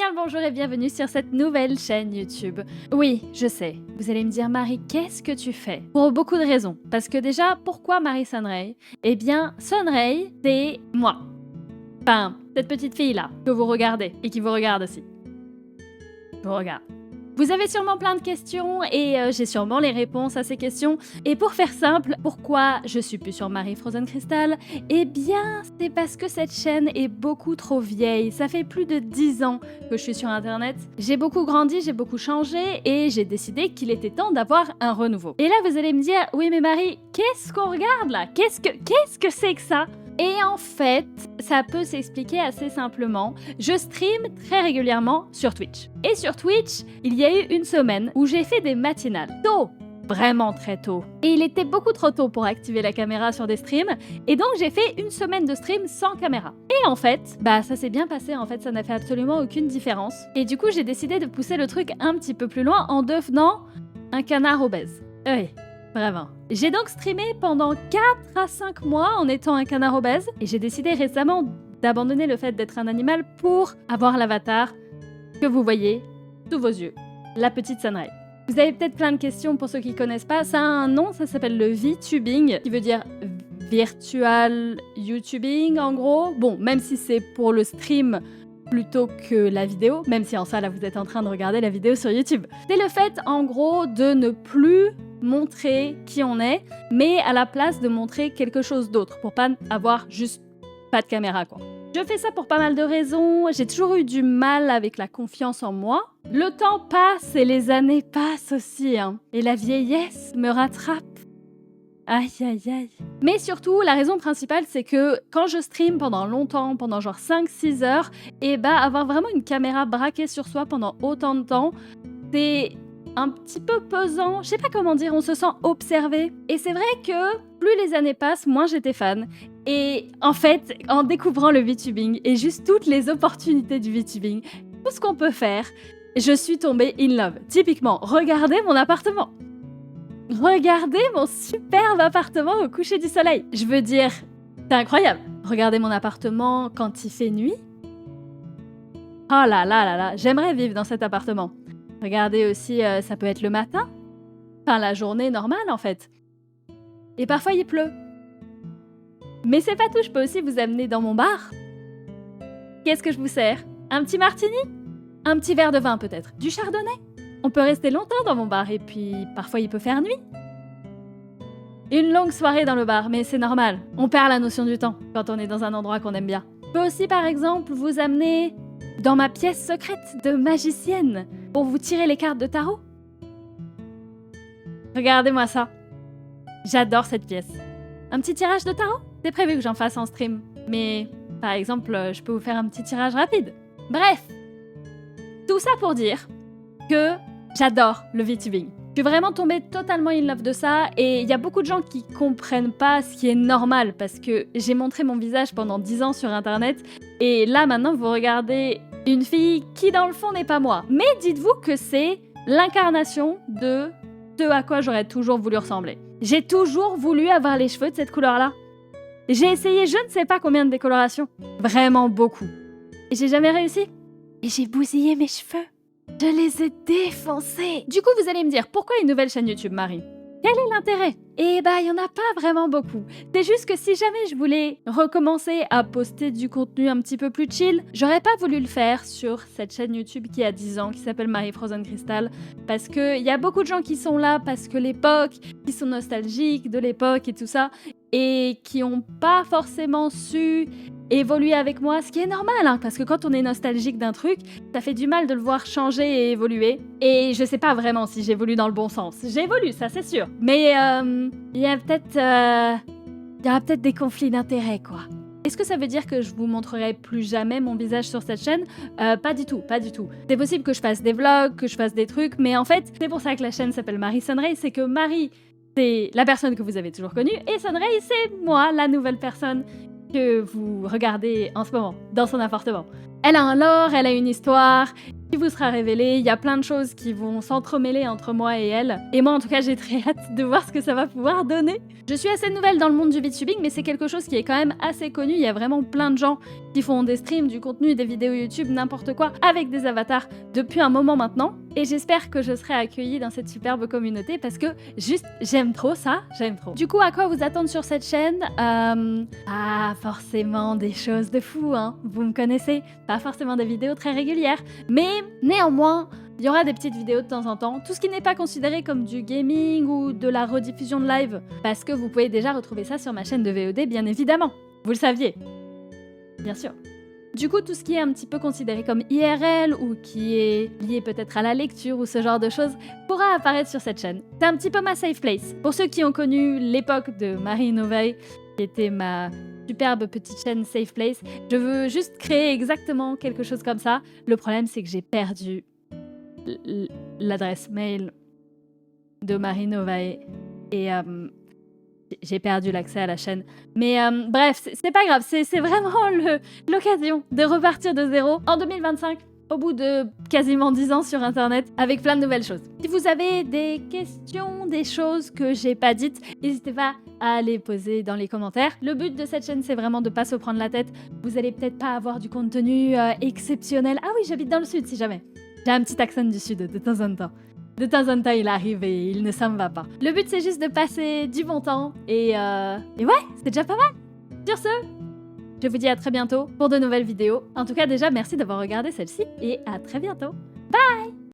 bien le bonjour et bienvenue sur cette nouvelle chaîne YouTube. Oui, je sais, vous allez me dire Marie, qu'est-ce que tu fais? Pour beaucoup de raisons. Parce que déjà, pourquoi Marie Sunray? Eh bien, Sunray, c'est moi. Enfin, cette petite fille-là, que vous regardez, et qui vous regarde aussi. Je vous regarde. Vous avez sûrement plein de questions et j'ai sûrement les réponses à ces questions. Et pour faire simple, pourquoi je suis plus sur Marie Frozen Crystal? Eh bien, c'est parce que cette chaîne est beaucoup trop vieille. Ça fait plus de 10 ans que je suis sur internet. J'ai beaucoup grandi, j'ai beaucoup changé et j'ai décidé qu'il était temps d'avoir un renouveau. Et là, vous allez me dire, oui mais Marie, qu'est-ce qu'on regarde là? Qu'est-ce que c'est que ça? Et en fait, ça peut s'expliquer assez simplement. Je stream très régulièrement sur Twitch. Et sur Twitch, il y a eu une semaine où j'ai fait des matinales. Tôt, vraiment très tôt. Et il était beaucoup trop tôt pour activer la caméra sur des streams. Et donc j'ai fait une semaine de stream sans caméra. Et en fait, ça s'est bien passé. En fait, ça n'a fait absolument aucune différence. Et du coup, j'ai décidé de pousser le truc un petit peu plus loin en devenant un canard obèse. Oui. Vraiment. J'ai donc streamé pendant 4 à 5 mois en étant un canard obèse et j'ai décidé récemment d'abandonner le fait d'être un animal pour avoir l'avatar que vous voyez sous vos yeux, la petite Sunray. Vous avez peut-être plein de questions pour ceux qui ne connaissent pas. Ça a un nom, ça s'appelle le VTubing, qui veut dire Virtual YouTubing en gros. Bon, même si c'est pour le stream plutôt que la vidéo, même si en ça là vous êtes en train de regarder la vidéo sur YouTube. C'est le fait en gros de ne plus montrer qui on est, mais à la place de montrer quelque chose d'autre, pour pas avoir juste pas de caméra quoi. Je fais ça pour pas mal de raisons, j'ai toujours eu du mal avec la confiance en moi. Le temps passe et les années passent aussi, hein. Et la vieillesse me rattrape. Aïe aïe aïe. Mais surtout, la raison principale, c'est que quand je stream pendant longtemps, pendant genre 5-6 heures, et avoir vraiment une caméra braquée sur soi pendant autant de temps, c'est un petit peu pesant, je sais pas comment dire, on se sent observé. Et c'est vrai que plus les années passent, moins j'étais fan. Et en fait, en découvrant le VTubing et juste toutes les opportunités du VTubing, tout ce qu'on peut faire, je suis tombée in love. Typiquement, regardez mon appartement. Regardez mon superbe appartement au coucher du soleil. Je veux dire, c'est incroyable. Regardez mon appartement quand il fait nuit. Oh là là là là, j'aimerais vivre dans cet appartement. Regardez aussi, ça peut être le matin. Enfin, la journée normale, en fait. Et parfois, il pleut. Mais c'est pas tout, je peux aussi vous amener dans mon bar. Qu'est-ce que je vous sers? Un petit martini? Un petit verre de vin, peut-être? Du chardonnay? On peut rester longtemps dans mon bar, et puis parfois, il peut faire nuit. Une longue soirée dans le bar, mais c'est normal. On perd la notion du temps quand on est dans un endroit qu'on aime bien. Je peux aussi, par exemple, vous amener dans ma pièce secrète de magicienne pour vous tirer les cartes de tarot. Regardez-moi ça. J'adore cette pièce. Un petit tirage de tarot? C'est prévu que j'en fasse en stream. Mais, par exemple, je peux vous faire un petit tirage rapide. Bref. Tout ça pour dire que j'adore le VTubing. Je suis vraiment tombée totalement in love de ça et il y a beaucoup de gens qui comprennent pas ce qui est normal parce que j'ai montré mon visage pendant 10 ans sur internet et là maintenant vous regardez une fille qui dans le fond n'est pas moi. Mais dites-vous que c'est l'incarnation de ce à quoi j'aurais toujours voulu ressembler. J'ai toujours voulu avoir les cheveux de cette couleur-là. J'ai essayé je ne sais pas combien de décolorations. Vraiment beaucoup. Et j'ai jamais réussi. Et j'ai bousillé mes cheveux. Je les ai défoncés. Du coup, vous allez me dire, pourquoi une nouvelle chaîne YouTube, Marie? Quel est l'intérêt? Eh il y en a pas vraiment beaucoup. C'est juste que si jamais je voulais recommencer à poster du contenu un petit peu plus chill, j'aurais pas voulu le faire sur cette chaîne YouTube qui a 10 ans, qui s'appelle Marie Frozen Crystal, parce qu'il y a beaucoup de gens qui sont là parce que l'époque, qui sont nostalgiques de l'époque et tout ça, et qui ont pas forcément su évoluer avec moi, ce qui est normal, hein, parce que quand on est nostalgique d'un truc, ça fait du mal de le voir changer et évoluer. Et je sais pas vraiment si j'évolue dans le bon sens. J'évolue, ça c'est sûr. Mais il y aura peut-être des conflits d'intérêts, quoi. Est-ce que ça veut dire que je vous montrerai plus jamais mon visage sur cette chaîne? Pas du tout, pas du tout. C'est possible que je fasse des vlogs, que je fasse des trucs, mais en fait, c'est pour ça que la chaîne s'appelle Marie Sunray, c'est que Marie, c'est la personne que vous avez toujours connue, et Sunray, c'est moi, la nouvelle personne que vous regardez en ce moment, dans son appartement. Elle a un lore, elle a une histoire, qui vous sera révélé. Il y a plein de choses qui vont s'entremêler entre moi et elle. Et moi, en tout cas, j'ai très hâte de voir ce que ça va pouvoir donner. Je suis assez nouvelle dans le monde du VTubing, mais c'est quelque chose qui est quand même assez connu. Il y a vraiment plein de gens qui font des streams, du contenu, des vidéos YouTube, n'importe quoi, avec des avatars depuis un moment maintenant. Et j'espère que je serai accueillie dans cette superbe communauté parce que juste, j'aime trop ça, j'aime trop. Du coup, à quoi vous attendre sur cette chaîne? Pas forcément des choses de fou, hein. Vous me connaissez, pas forcément des vidéos très régulières, mais néanmoins, il y aura des petites vidéos de temps en temps, tout ce qui n'est pas considéré comme du gaming ou de la rediffusion de live, parce que vous pouvez déjà retrouver ça sur ma chaîne de VOD, bien évidemment. Vous le saviez, bien sûr. Du coup, tout ce qui est un petit peu considéré comme IRL ou qui est lié peut-être à la lecture ou ce genre de choses pourra apparaître sur cette chaîne. C'est un petit peu ma safe place. Pour ceux qui ont connu l'époque de Marie Novae, qui était ma superbe petite chaîne safe place, je veux juste créer exactement quelque chose comme ça. Le problème, c'est que j'ai perdu l'adresse mail de Marie Novae et j'ai perdu l'accès à la chaîne. Mais bref, c'est pas grave, c'est vraiment l'occasion de repartir de zéro en 2025, au bout de quasiment 10 ans sur internet, avec plein de nouvelles choses. Si vous avez des questions, des choses que j'ai pas dites, n'hésitez pas à les poser dans les commentaires. Le but de cette chaîne, c'est vraiment de pas se prendre la tête. Vous allez peut-être pas avoir du contenu exceptionnel. Ah oui, j'habite dans le sud si jamais. J'ai un petit accent du sud de temps en temps. De temps en temps, il arrive et il ne s'en va pas. Le but, c'est juste de passer du bon temps et ouais, c'est déjà pas mal. Sur ce, je vous dis à très bientôt pour de nouvelles vidéos. En tout cas, déjà, merci d'avoir regardé celle-ci et à très bientôt. Bye!